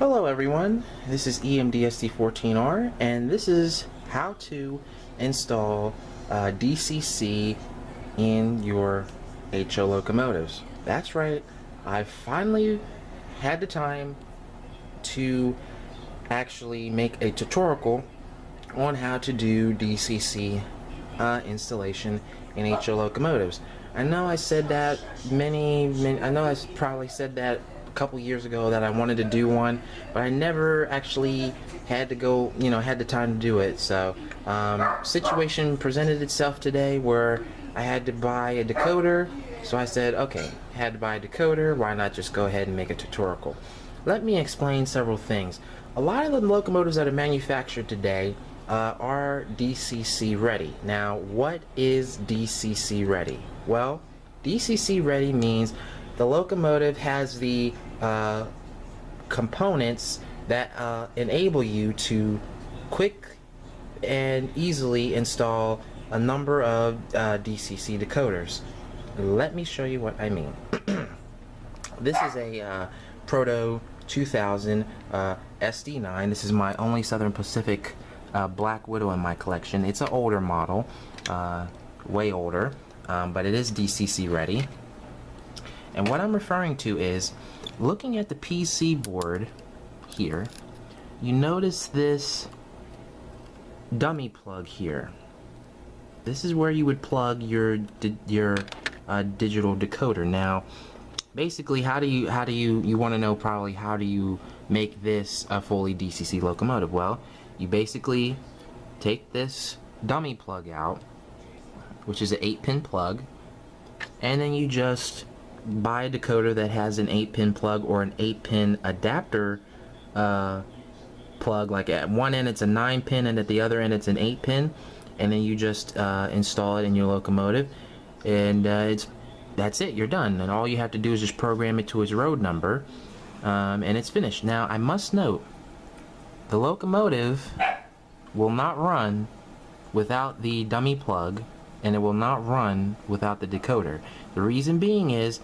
Hello everyone, this is EMDSD14R and this is how to install DCC in your HO locomotives. That's right, I finally had the time to actually make a tutorial on how to do DCC installation in HO locomotives. I know I said that I know I probably said that a couple years ago that I wanted to do one, but I never actually had to go, had the time to do it. So situation presented itself today where I had to buy a decoder, so I said, okay, had to buy a decoder, why not just go ahead and make a tutorial. Let me explain several things. A lot of the locomotives that are manufactured today are DCC ready. Now, what is DCC ready? Well, DCC ready means the locomotive has the components that enable you to quick and easily install a number of DCC decoders. Let me show you what I mean. This is a Proto 2000 SD9. This is my only Southern Pacific Black Widow in my collection. It's an older model, way older, but it is DCC ready. And what I'm referring to is, looking at the PC board here, you notice this dummy plug here. This is where you would plug your digital decoder. Now, basically, you want to know probably how do you make this a fully DCC locomotive? Well, you basically take this dummy plug out, which is an 8-pin plug, and then you just buy a decoder that has an 8-pin plug or an 8-pin adapter plug. Like at one end it's a 9-pin and at the other end it's an 8-pin, and then you just install it in your locomotive, and that's it, you're done. And all you have to do is just program it to its road number, and it's finished. Now, I must note, the locomotive will not run without the dummy plug, and it will not run without the decoder. The reason being is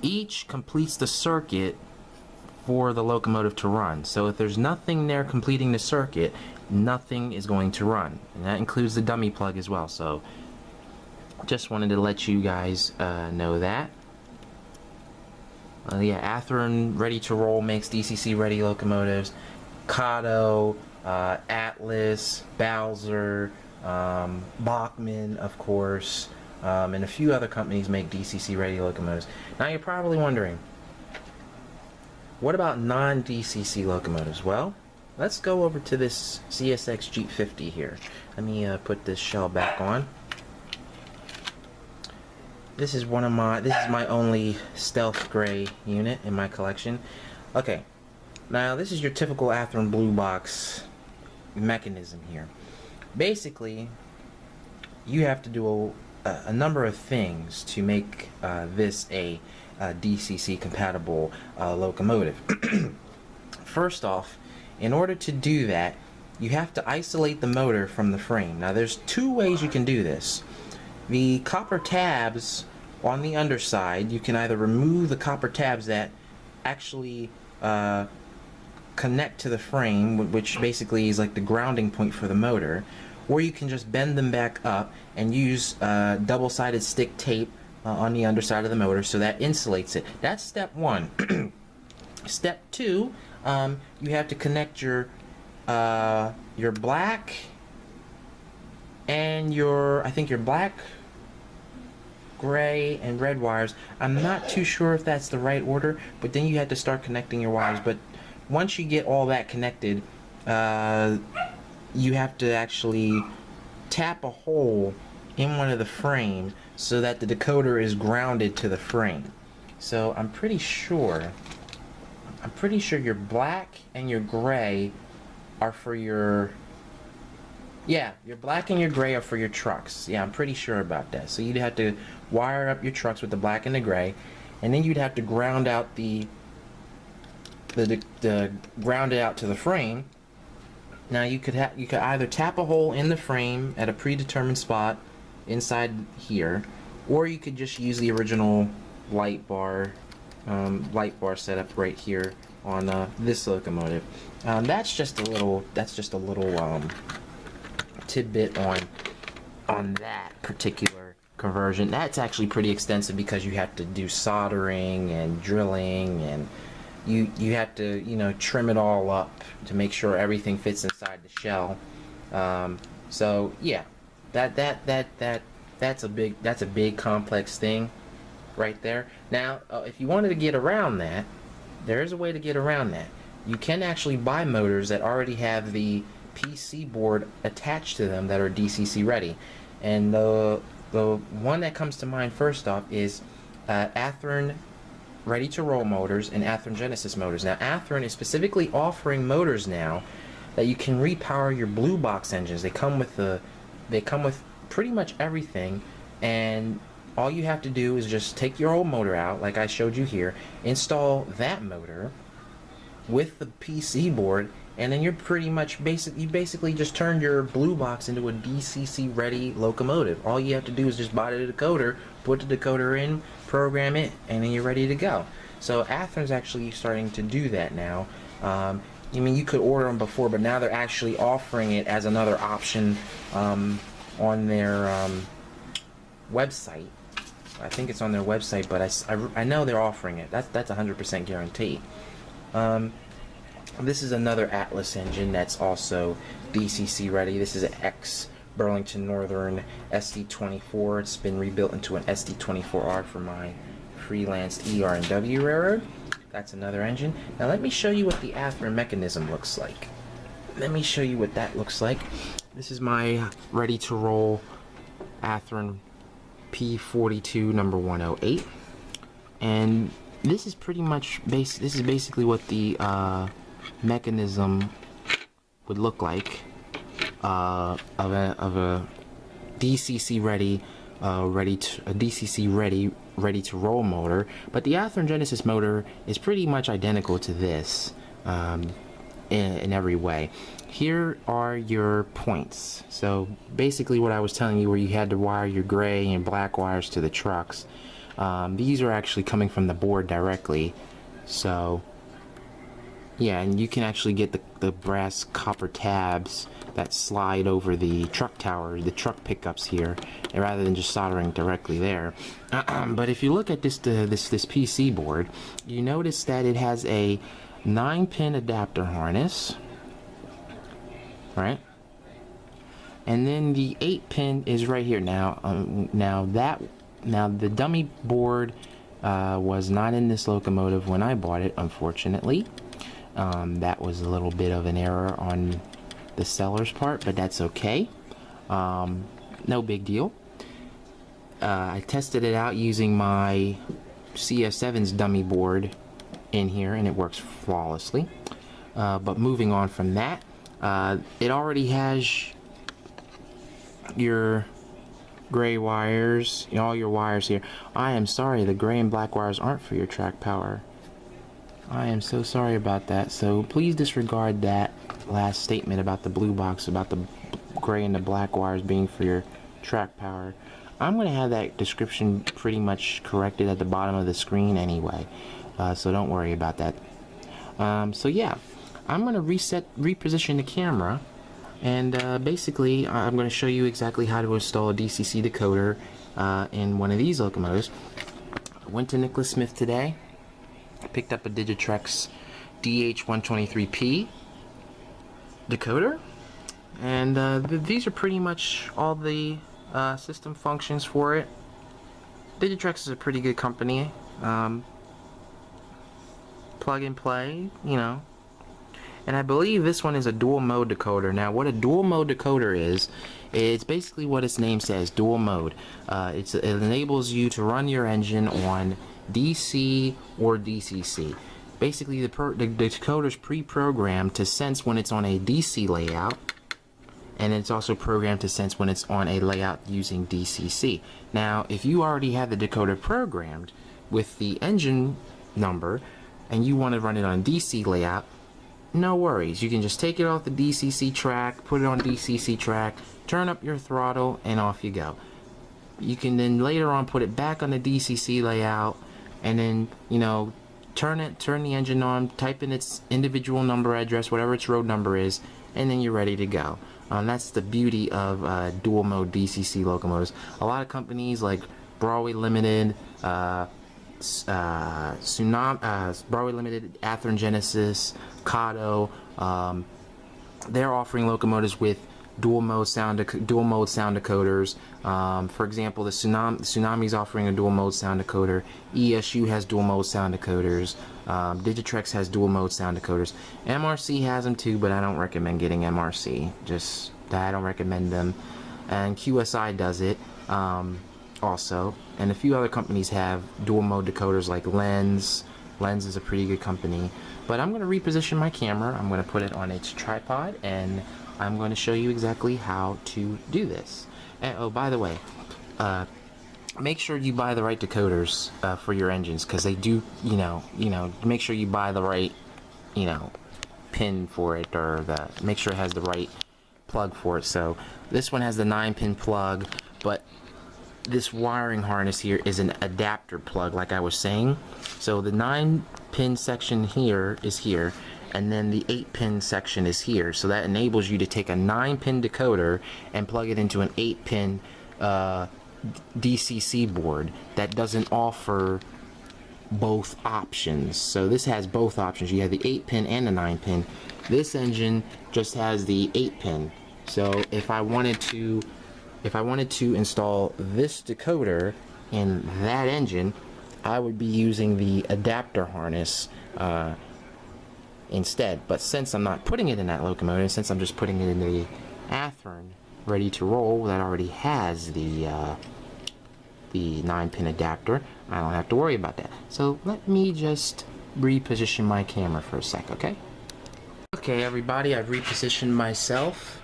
each completes the circuit for the locomotive to run. So if there's nothing there completing the circuit, nothing is going to run, and that includes the dummy plug as well. So just wanted to let you guys know that. Yeah, Athearn Ready to Roll makes DCC ready locomotives. Kato, Atlas, Bowser, Bachmann, of course, and a few other companies make DCC ready locomotives. Now you're probably wondering, what about non-DCC locomotives? Well, let's go over to this CSX Jeep 50 here. Let me put this shell back on. This is my only stealth gray unit in my collection. Okay, now this is your typical Athearn blue box mechanism here. Basically, you have to do a number of things to make this a DCC compatible locomotive. First off, in order to do that, you have to isolate the motor from the frame. Now, there's two ways you can do this. The copper tabs on the underside, you can either remove the copper tabs that actually connect to the frame, which basically is like the grounding point for the motor, or you can just bend them back up and use double-sided stick tape on the underside of the motor, so that insulates it. That's step one. Step two, you have to connect your black and I think your black, gray, and red wires. I'm not too sure if that's the right order, but then you have to start connecting your wires. But once you get all that connected, you have to actually tap a hole in one of the frames so that the decoder is grounded to the frame. So I'm pretty sure your black and your gray are for your black and your gray are for your trucks. Yeah, I'm pretty sure about that. So you'd have to wire up your trucks with the black and the gray, and then you'd have to ground out the ground it out to the frame. Now you could either tap a hole in the frame at a predetermined spot inside here, or you could just use the original light bar light bar setup right here on this locomotive. That's just a little tidbit on that particular conversion. That's actually pretty extensive because you have to do soldering and drilling, and you have to, you know, trim it all up to make sure everything fits inside the shell. So yeah, that's a big complex thing right there. Now, if you wanted to get around that, there is a way to get around that. You can actually buy motors that already have the PC board attached to them that are DCC ready, and the one that comes to mind first off is Athearn ready to roll motors and Athearn Genesis motors. Now, Athearn is specifically offering motors now that you can repower your blue box engines. They come with pretty much everything, and all you have to do is just take your old motor out, like I showed you here, install that motor with the PC board, and then you're pretty much basically just turned your blue box into a DCC ready locomotive. All you have to do is just buy the decoder, put the decoder in, program it, and then you're ready to go. So Athearn's actually starting to do that now. I mean, you could order them before, but now they're actually offering it as another option on their website. I think it's on their website, but I know they're offering it. That's 100% guaranteed. This is another Atlas engine that's also DCC ready. This is an X Burlington Northern SD24. It's been rebuilt into an SD24R for my freelance ER&W railroad. That's another engine. Now let me show you what the Athearn mechanism looks like. Let me show you what that looks like. This is my ready to roll Athearn P42 number 108, and this is pretty much this is basically what the mechanism would look like of a DCC ready ready to roll motor. But the Athearn Genesis motor is pretty much identical to this in every way. Here are your points. So basically what I was telling you, where you had to wire your gray and black wires to the trucks, these are actually coming from the board directly. So yeah, and you can actually get the brass copper tabs that slide over the truck tower, the truck pickups here, rather than just soldering directly there. But if you look at this PC board, you notice that it has a 9-pin adapter harness, right? And then the 8-pin is right here. Now, now the dummy board was not in this locomotive when I bought it, unfortunately. That was a little bit of an error on the seller's part, but that's okay. No big deal. I tested it out using my CS7's dummy board in here, and it works flawlessly. But moving on from that, it already has your gray wires, all your wires here. I am sorry, the gray and black wires aren't for your track power. I am so sorry about that, so please disregard that last statement about the blue box, about the gray and the black wires being for your track power. I'm going to have that description pretty much corrected at the bottom of the screen anyway, so don't worry about that. So yeah, I'm going to reposition the camera, and basically I'm going to show you exactly how to install a DCC decoder in one of these locomotives. I went to Nicholas Smith today. I picked up a Digitrax DH123P decoder, and these are pretty much all the system functions for it. Digitrax is a pretty good company. Plug and play, you know. And I believe this one is a dual mode decoder. Now, what a dual mode decoder is, it's basically what its name says, dual mode. It enables you to run your engine on DC or DCC. Basically, the decoder is pre-programmed to sense when it's on a DC layout, and it's also programmed to sense when it's on a layout using DCC. Now, if you already have the decoder programmed with the engine number and you want to run it on DC layout, no worries. You can just take it off the DCC track, put it on DCC track, turn up your throttle, and off you go. You can then later on put it back on the DCC layout, and then, you know, turn the engine on, type in its individual number address, whatever its road number is, and then you're ready to go. That's the beauty of dual mode DCC locomotives. A lot of companies like Broadway Limited, Broadway Limited, Athearn Genesis, Kato, they're offering locomotives with dual mode sound decoders. For example, the Tsunami's offering a dual mode sound decoder. ESU has dual mode sound decoders. Digitrax has dual mode sound decoders. MRC has them too, but I don't recommend getting MRC. I don't recommend them. And QSI does it also. And a few other companies have dual mode decoders like Lens. Lens is a pretty good company. But I'm going to reposition my camera. I'm going to put it on its tripod, and I'm going to show you exactly how to do this. And oh, by the way, make sure you buy the right decoders for your engines, because they do, make sure you buy the right, pin for it, or make sure it has the right plug for it. So this one has the 9-pin plug, but this wiring harness here is an adapter plug, like I was saying. So the 9-pin section here is here, and then the 8-pin section is here. So that enables you to take a 9-pin decoder and plug it into an 8-pin DCC board that doesn't offer both options. So this has both options. You have the 8-pin and the 9-pin. This engine just has the 8-pin. So if I wanted to install this decoder in that engine, I would be using the adapter harness instead. But since I'm not putting it in that locomotive, since I'm just putting it in the Athearn ready to roll that already has the 9-pin adapter, I don't have to worry about that. So let me just reposition my camera for a sec, okay? Okay, everybody, I've repositioned myself.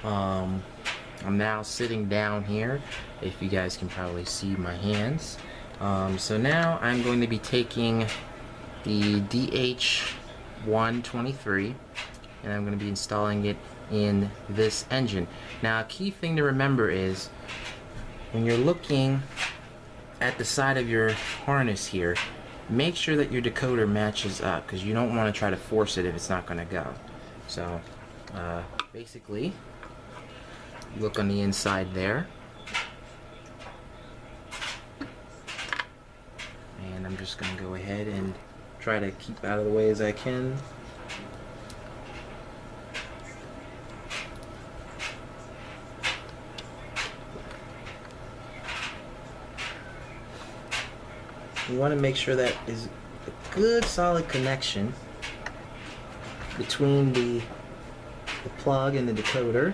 I'm now sitting down here, if you guys can probably see my hands. So now I'm going to be taking the DH123, and I'm going to be installing it in this engine. Now, a key thing to remember is when you're looking at the side of your harness here, make sure that your decoder matches up, because you don't want to try to force it if it's not going to go. So basically, look on the inside there, and I'm just going to go ahead and try to keep out of the way as I can. You want to make sure that is a good solid connection between the plug and the decoder.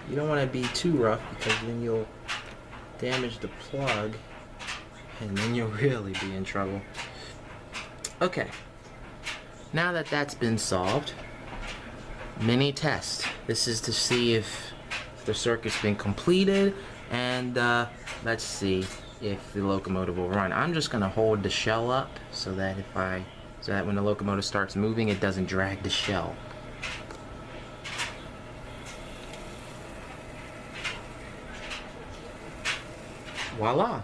You don't want to be too rough, because then you'll damage the plug and then you'll really be in trouble. Okay, now that that's been solved, mini test. This is to see if the circuit's been completed, and let's see if the locomotive will run. I'm just going to hold the shell up so that when the locomotive starts moving, it doesn't drag the shell. Voila!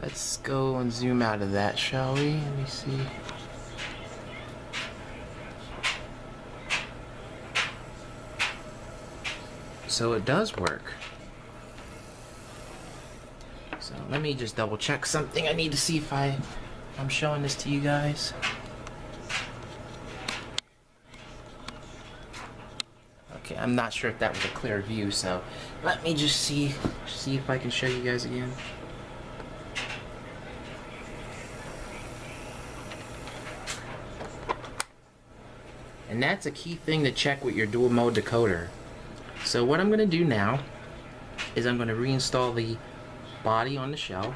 Let's go and zoom out of that, shall we? Let me see. So it does work. So let me just double check something. I need to see if I'm showing this to you guys. Okay, I'm not sure if that was a clear view, so let me just see if I can show you guys again. And that's a key thing to check with your dual mode decoder. So what I'm going to do now is I'm going to reinstall the body on the shell,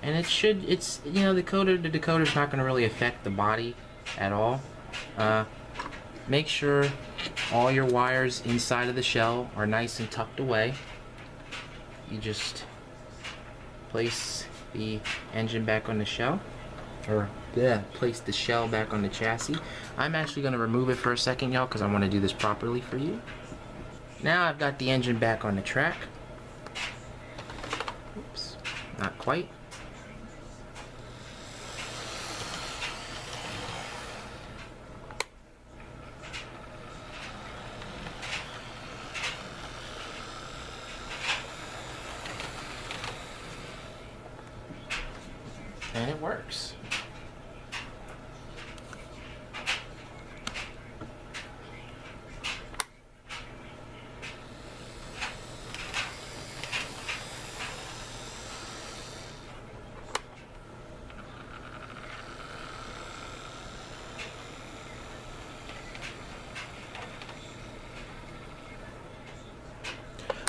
and the decoder's not going to really affect the body at all. Make sure all your wires inside of the shell are nice and tucked away. You just place the engine back on the shell, or place the shell back on the chassis. I'm actually going to remove it for a second, y'all, because I want to do this properly for you. Now I've got the engine back on the track. Oops, not quite. And it works.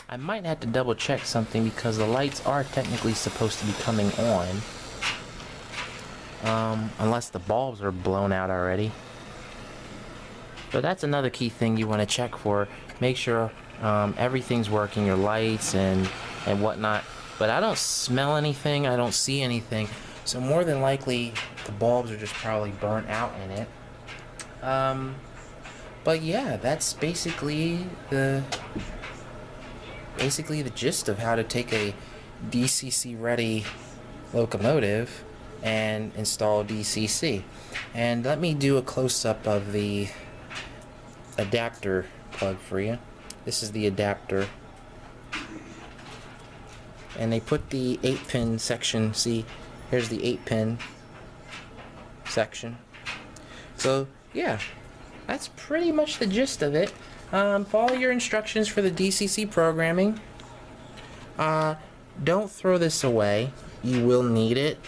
I might have to double check something because the lights are technically supposed to be coming on. Unless the bulbs are blown out already. But that's another key thing you want to check for. Make sure everything's working, your lights and whatnot. But I don't smell anything, I don't see anything. So more than likely, the bulbs are just probably burnt out in it. But yeah, that's basically the gist of how to take a DCC ready locomotive and install DCC. And let me do a close-up of the adapter plug for you. This is the adapter, and they put the 8-pin section. See, here's the 8-pin section. So yeah, that's pretty much the gist of it. Follow your instructions for the DCC programming. Don't throw this away. You will need it.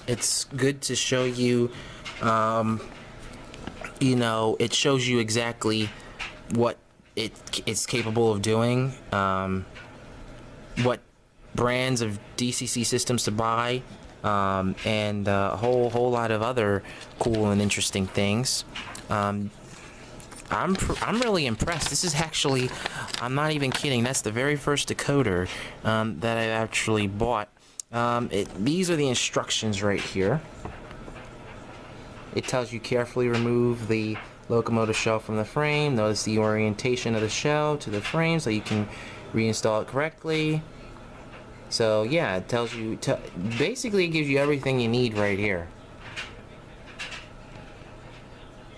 It's good to show you, you know, it shows you exactly what it's capable of doing, what brands of DCC systems to buy, and a whole lot of other cool and interesting things. I'm really impressed. This is actually, I'm not even kidding, that's the very first decoder that I actually bought. These are the instructions right here. It tells you carefully remove the locomotive shell from the frame. Notice the orientation of the shell to the frame so you can reinstall it correctly. So yeah, it tells you, basically it gives you everything you need right here.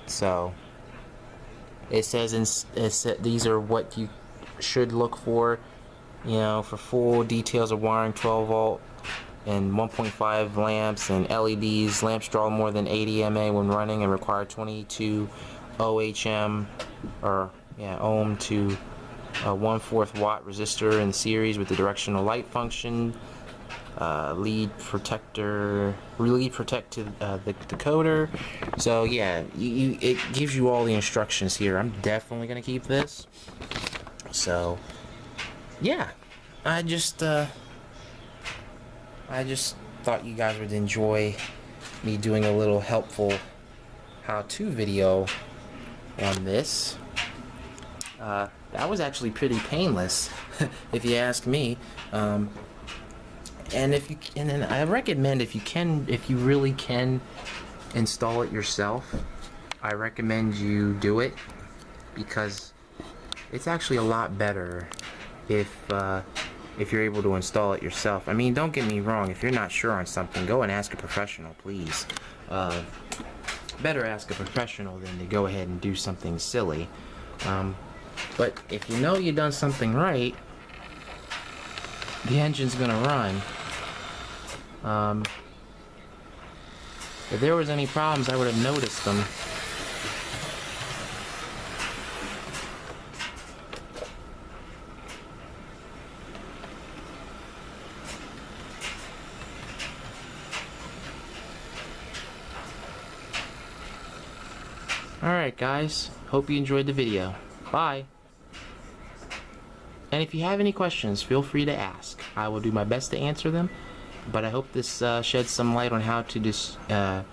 So it says these are what you should look for, you know, for full details of wiring, 12 volt and 1.5 lamps and LEDs. Lamps draw more than 80 mA when running and require 22 ohm to a 1/4 watt resistor in series with the directional light function. Lead protect to the decoder. So yeah, it gives you all the instructions here. I'm definitely gonna keep this. So yeah, I just thought you guys would enjoy me doing a little helpful how-to video on this. That was actually pretty painless, if you ask me. And then I recommend, if you really can install it yourself, I recommend you do it, because it's actually a lot better if you're able to install it yourself. I mean, don't get me wrong, if you're not sure on something, go and ask a professional, please. Better ask a professional than to go ahead and do something silly. But if you know you've done something right, the engine's gonna run. If there was any problems, I would have noticed them. Alright guys, hope you enjoyed the video. Bye! And if you have any questions, feel free to ask. I will do my best to answer them, but I hope this sheds some light on how to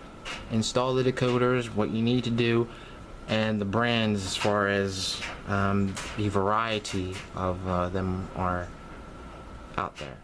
install the decoders, what you need to do, and the brands as far as the variety of them are out there.